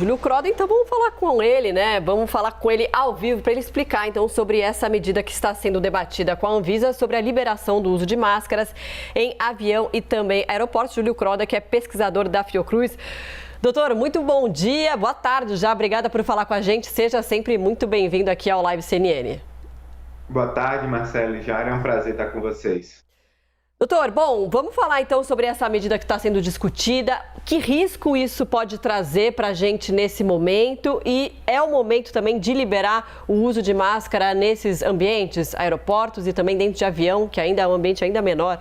Júlio Croda, então vamos falar com ele, né? Vamos falar com ele ao vivo para ele explicar então sobre essa medida que está sendo debatida com a Anvisa sobre a liberação do uso de máscaras em avião e também aeroportos. Júlio Croda, que é pesquisador da Fiocruz. Doutor, muito bom dia, boa tarde já, obrigada por falar com a gente. Seja sempre muito bem-vindo aqui ao Live CNN. Boa tarde, Marcelo e Jara, é um prazer estar com vocês. Doutor, bom, vamos falar então sobre essa medida que está sendo discutida. Que risco isso pode trazer para a gente nesse momento? E é o momento também de liberar o uso de máscara nesses ambientes, aeroportos e também dentro de avião, que ainda é um ambiente ainda menor?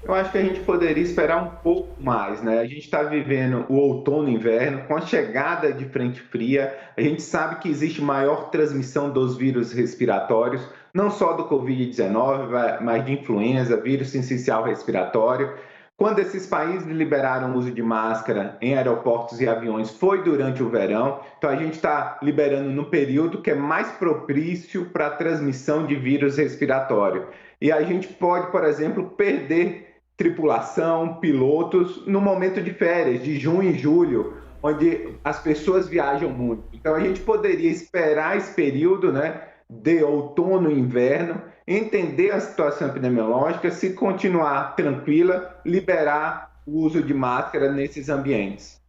Eu acho que a gente poderia esperar um pouco mais, né? A gente está vivendo o outono e inverno, com a chegada de frente fria, a gente sabe que existe maior transmissão dos vírus respiratórios, não só do Covid-19, mas de influenza, vírus sincicial respiratório. Quando esses países liberaram o uso de máscara em aeroportos e aviões foi durante o verão, então a gente está liberando no período que é mais propício para a transmissão de vírus respiratório. E a gente pode, por exemplo, perder tripulação, pilotos, no momento de férias, de junho e julho, onde as pessoas viajam muito. Então a gente poderia esperar esse período, né, de outono e inverno, entender a situação epidemiológica, se continuar tranquila, liberar o uso de máscara nesses ambientes.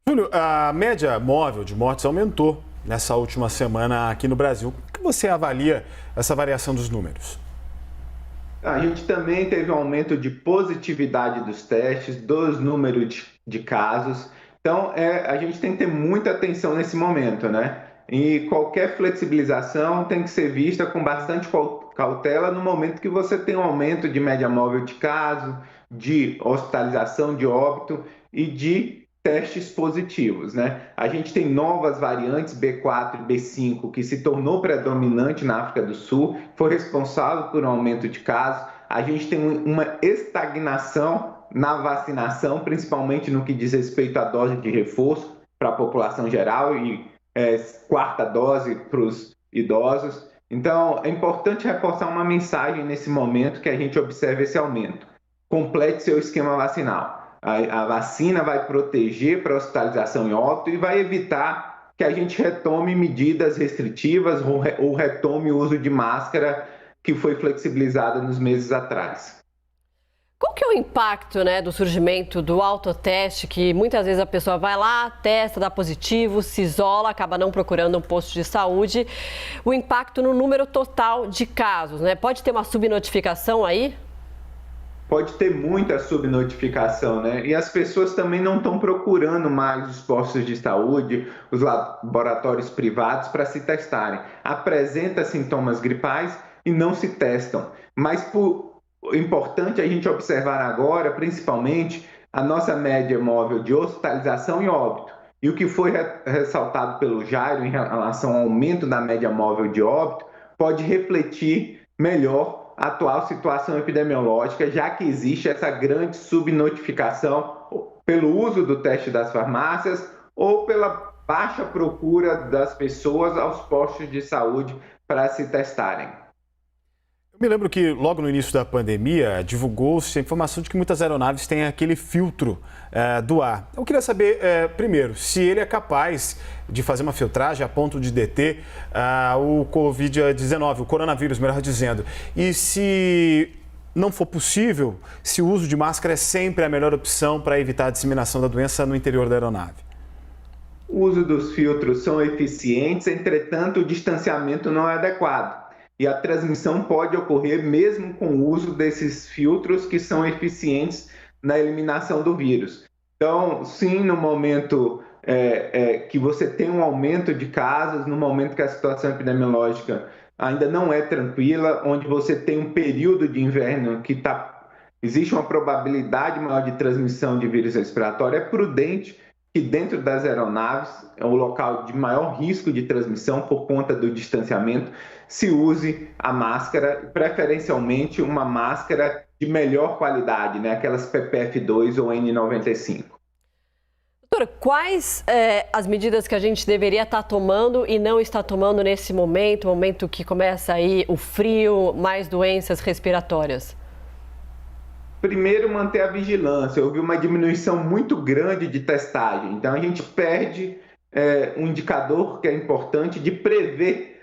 Júlio, a média móvel de mortes aumentou nessa última semana aqui no Brasil. Como que você avalia essa variação dos números? A gente também teve um aumento de positividade dos testes, dos números de casos. Então, a gente tem que ter muita atenção nesse momento, né? E qualquer flexibilização tem que ser vista com bastante cautela no momento que você tem um aumento de média móvel de caso, de hospitalização, de óbito e de testes positivos, né? A gente tem novas variantes B4 e B5 que se tornou predominante na África do Sul, foi responsável por um aumento de casos. A gente tem uma estagnação na vacinação, principalmente no que diz respeito à dose de reforço para a população geral e quarta dose para os idosos. Então, é importante reforçar uma mensagem nesse momento que a gente observe esse aumento. Complete seu esquema vacinal. A vacina vai proteger para hospitalização e óbito e vai evitar que a gente retome medidas restritivas ou retome o uso de máscara que foi flexibilizada nos meses atrás. Qual que é o impacto, né, do surgimento do autoteste, que muitas vezes a pessoa vai lá, testa, dá positivo, se isola, acaba não procurando um posto de saúde. O impacto no número total de casos, né? Pode ter uma subnotificação aí? Pode ter muita subnotificação, né? E as pessoas também não estão procurando mais os postos de saúde, os laboratórios privados para se testarem. Apresenta sintomas gripais e não se testam. Mas importante a gente observar agora, principalmente, a nossa média móvel de hospitalização e óbito. E o que foi ressaltado pelo Jairo em relação ao aumento da média móvel de óbito pode refletir melhor a atual situação epidemiológica, já que existe essa grande subnotificação pelo uso do teste das farmácias ou pela baixa procura das pessoas aos postos de saúde para se testarem. Eu me lembro que logo no início da pandemia divulgou-se a informação de que muitas aeronaves têm aquele filtro do ar. Eu queria saber, primeiro, se ele é capaz de fazer uma filtragem a ponto de deter o Covid-19, o coronavírus, melhor dizendo. E se não for possível, se o uso de máscara é sempre a melhor opção para evitar a disseminação da doença no interior da aeronave. O uso dos filtros são eficientes, entretanto, o distanciamento não é adequado. E a transmissão pode ocorrer mesmo com o uso desses filtros que são eficientes na eliminação do vírus. Então, sim, no momento que você tem um aumento de casos, no momento que a situação epidemiológica ainda não é tranquila, onde você tem um período de inverno que existe uma probabilidade maior de transmissão de vírus respiratório, é prudente que dentro das aeronaves, é o local de maior risco de transmissão por conta do distanciamento, se use a máscara, preferencialmente uma máscara de melhor qualidade, né? Aquelas PPF2 ou N95. Doutora, quais as medidas que a gente deveria estar tomando e não está tomando nesse momento que começa aí o frio, mais doenças respiratórias? primeiro, manter a vigilância. Houve uma diminuição muito grande de testagem, então a gente perde um indicador que é importante de prever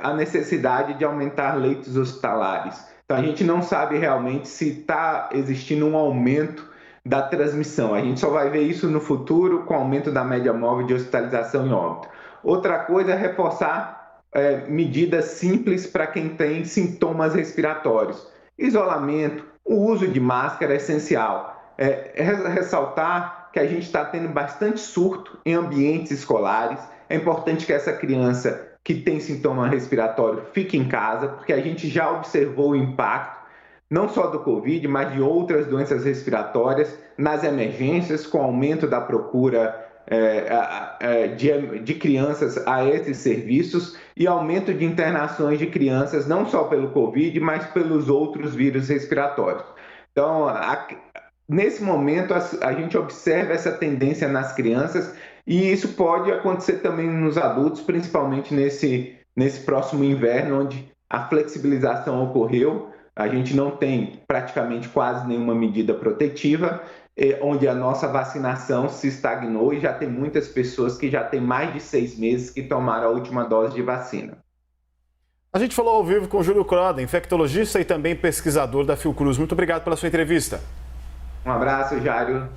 a necessidade de aumentar leitos hospitalares. Então a gente não sabe realmente se está existindo um aumento da transmissão. A gente só vai ver isso no futuro com o aumento da média móvel de hospitalização e óbito. Outra coisa é reforçar medidas simples para quem tem sintomas respiratórios. Isolamento, o uso de máscara é essencial. Ressaltar que a gente está tendo bastante surto em ambientes escolares. É importante que essa criança que tem sintoma respiratório fique em casa, porque a gente já observou o impacto, não só do Covid, mas de outras doenças respiratórias nas emergências, com o aumento da procura de crianças a esses serviços e aumento de internações de crianças, não só pelo Covid, mas pelos outros vírus respiratórios. Então, nesse momento, a gente observa essa tendência nas crianças e isso pode acontecer também nos adultos, principalmente nesse próximo inverno, onde a flexibilização ocorreu. A gente não tem praticamente quase nenhuma medida protetiva, onde a nossa vacinação se estagnou e já tem muitas pessoas que já têm mais de 6 meses que tomaram a última dose de vacina. A gente falou ao vivo com o Júlio Croda, infectologista e também pesquisador da Fiocruz. Muito obrigado pela sua entrevista. Um abraço, Jário.